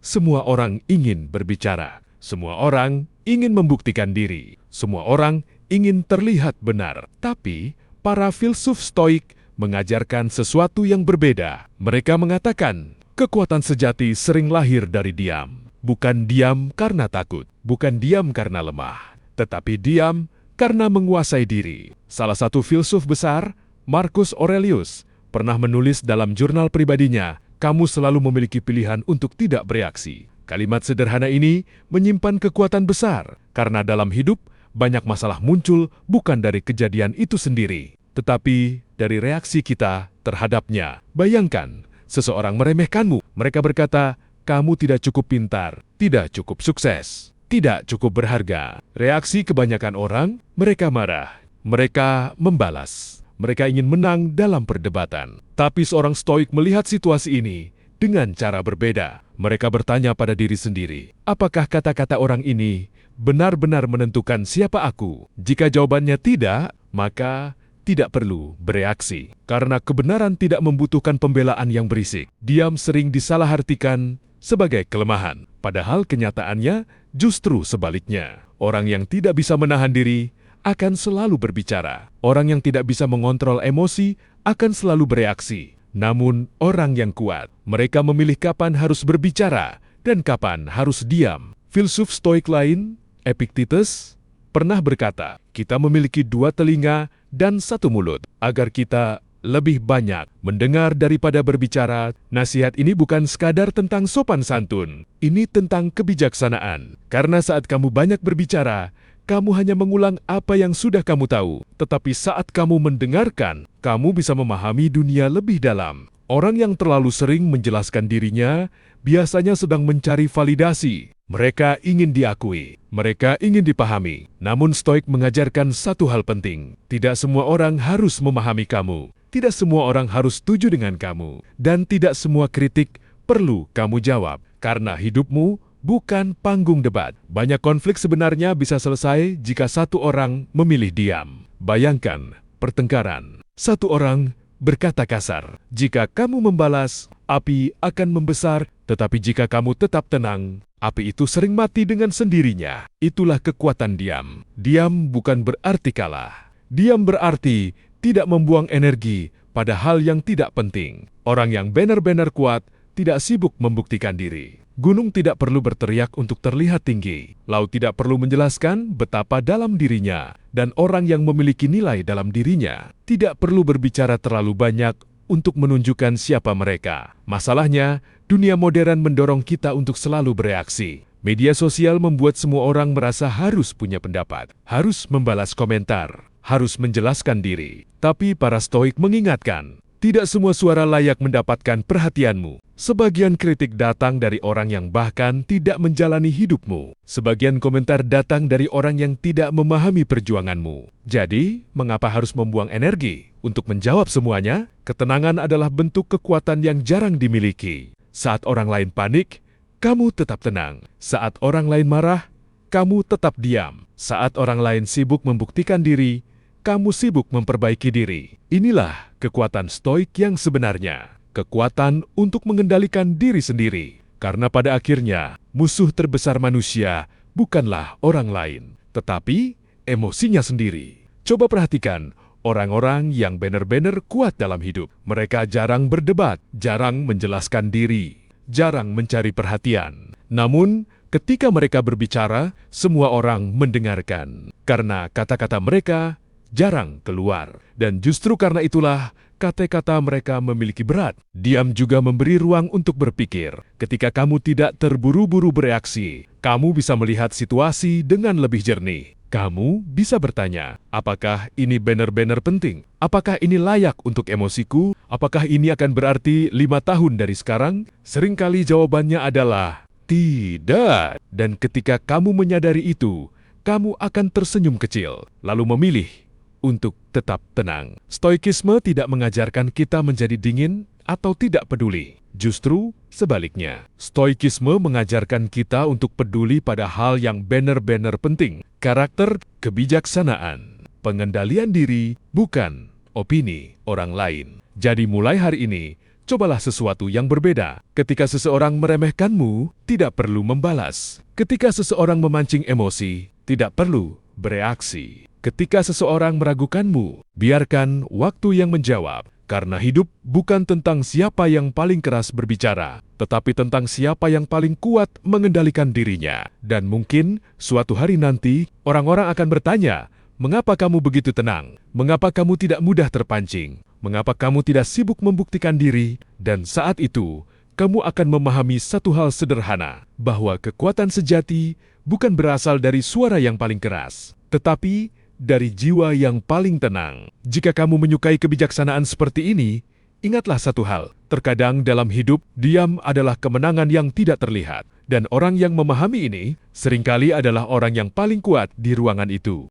semua orang ingin berbicara. Semua orang ingin membuktikan diri. Semua orang ingin terlihat benar. Tapi, para filsuf Stoik mengajarkan sesuatu yang berbeda. Mereka mengatakan, kekuatan sejati sering lahir dari diam. Bukan diam karena takut, bukan diam karena lemah, tetapi diam karena menguasai diri. Salah satu filsuf besar, Marcus Aurelius, pernah menulis dalam jurnal pribadinya, "Kamu selalu memiliki pilihan untuk tidak bereaksi." Kalimat sederhana ini menyimpan kekuatan besar, karena dalam hidup banyak masalah muncul bukan dari kejadian itu sendiri, tetapi dari reaksi kita terhadapnya. Bayangkan, seseorang meremehkanmu. Mereka berkata, "Kamu tidak cukup pintar, tidak cukup sukses, tidak cukup berharga." Reaksi kebanyakan orang, mereka marah, mereka membalas, mereka ingin menang dalam perdebatan. Tapi seorang Stoik melihat situasi ini dengan cara berbeda. Mereka bertanya pada diri sendiri, apakah kata-kata orang ini benar-benar menentukan siapa aku? Jika jawabannya tidak, maka tidak perlu bereaksi. Karena kebenaran tidak membutuhkan pembelaan yang berisik. Diam sering disalahartikan sebagai kelemahan, padahal kenyataannya justru sebaliknya. Orang yang tidak bisa menahan diri akan selalu berbicara. Orang yang tidak bisa mengontrol emosi akan selalu bereaksi. Namun, orang yang kuat, mereka memilih kapan harus berbicara dan kapan harus diam. Filsuf Stoik lain, Epictetus, pernah berkata, "Kita memiliki 2 telinga dan 1 mulut, agar kita lebih banyak mendengar daripada berbicara." Nasihat ini bukan sekadar tentang sopan santun, ini tentang kebijaksanaan. Karena saat kamu banyak berbicara, kamu hanya mengulang apa yang sudah kamu tahu. Tetapi saat kamu mendengarkan, kamu bisa memahami dunia lebih dalam. Orang yang terlalu sering menjelaskan dirinya biasanya sedang mencari validasi. Mereka ingin diakui, mereka ingin dipahami. Namun Stoik mengajarkan satu hal penting. Tidak semua orang harus memahami kamu. Tidak semua orang harus setuju dengan kamu. Dan tidak semua kritik perlu kamu jawab. Karena hidupmu bukan panggung debat. Banyak konflik sebenarnya bisa selesai jika satu orang memilih diam. Bayangkan pertengkaran. Satu orang berkata kasar. Jika kamu membalas, api akan membesar. Tetapi jika kamu tetap tenang, api itu sering mati dengan sendirinya. Itulah kekuatan diam. Diam bukan berarti kalah. Diam berarti tidak membuang energi pada hal yang tidak penting. Orang yang benar-benar kuat tidak sibuk membuktikan diri. Gunung tidak perlu berteriak untuk terlihat tinggi. Laut tidak perlu menjelaskan betapa dalam dirinya. Dan orang yang memiliki nilai dalam dirinya tidak perlu berbicara terlalu banyak untuk menunjukkan siapa mereka. Masalahnya, dunia modern mendorong kita untuk selalu bereaksi. Media sosial membuat semua orang merasa harus punya pendapat, harus membalas komentar, harus menjelaskan diri. Tapi para Stoik mengingatkan, tidak semua suara layak mendapatkan perhatianmu. Sebagian kritik datang dari orang yang bahkan tidak menjalani hidupmu. Sebagian komentar datang dari orang yang tidak memahami perjuanganmu. Jadi, mengapa harus membuang energi untuk menjawab semuanya? Ketenangan adalah bentuk kekuatan yang jarang dimiliki. Saat orang lain panik, kamu tetap tenang. Saat orang lain marah, kamu tetap diam. Saat orang lain sibuk membuktikan diri, kamu sibuk memperbaiki diri. Inilah kekuatan Stoik yang sebenarnya. Kekuatan untuk mengendalikan diri sendiri. Karena pada akhirnya, musuh terbesar manusia bukanlah orang lain, tetapi emosinya sendiri. Coba perhatikan, orang-orang yang benar-benar kuat dalam hidup. Mereka jarang berdebat, jarang menjelaskan diri, jarang mencari perhatian. Namun, ketika mereka berbicara, semua orang mendengarkan. Karena kata-kata mereka jarang keluar. Dan justru karena itulah, kata-kata mereka memiliki berat. Diam juga memberi ruang untuk berpikir. Ketika kamu tidak terburu-buru bereaksi, kamu bisa melihat situasi dengan lebih jernih. Kamu bisa bertanya, apakah ini benar-benar penting? Apakah ini layak untuk emosiku? Apakah ini akan berarti 5 tahun dari sekarang? Seringkali jawabannya adalah tidak. Dan ketika kamu menyadari itu, kamu akan tersenyum kecil, lalu memilih untuk tetap tenang. Stoikisme tidak mengajarkan kita menjadi dingin atau tidak peduli. Justru sebaliknya. Stoikisme mengajarkan kita untuk peduli pada hal yang benar-benar penting. Karakter, kebijaksanaan, pengendalian diri, bukan opini orang lain. Jadi mulai hari ini, cobalah sesuatu yang berbeda. Ketika seseorang meremehkanmu, tidak perlu membalas. Ketika seseorang memancing emosi, tidak perlu bereaksi. Ketika seseorang meragukanmu, biarkan waktu yang menjawab. Karena hidup bukan tentang siapa yang paling keras berbicara, tetapi tentang siapa yang paling kuat mengendalikan dirinya. Dan mungkin suatu hari nanti, orang-orang akan bertanya, "Mengapa kamu begitu tenang? Mengapa kamu tidak mudah terpancing? Mengapa kamu tidak sibuk membuktikan diri?" Dan saat itu, kamu akan memahami satu hal sederhana, bahwa kekuatan sejati bukan berasal dari suara yang paling keras, tetapi dari jiwa yang paling tenang. Jika kamu menyukai kebijaksanaan seperti ini, ingatlah satu hal. Terkadang dalam hidup, diam adalah kemenangan yang tidak terlihat. Dan orang yang memahami ini, seringkali adalah orang yang paling kuat di ruangan itu.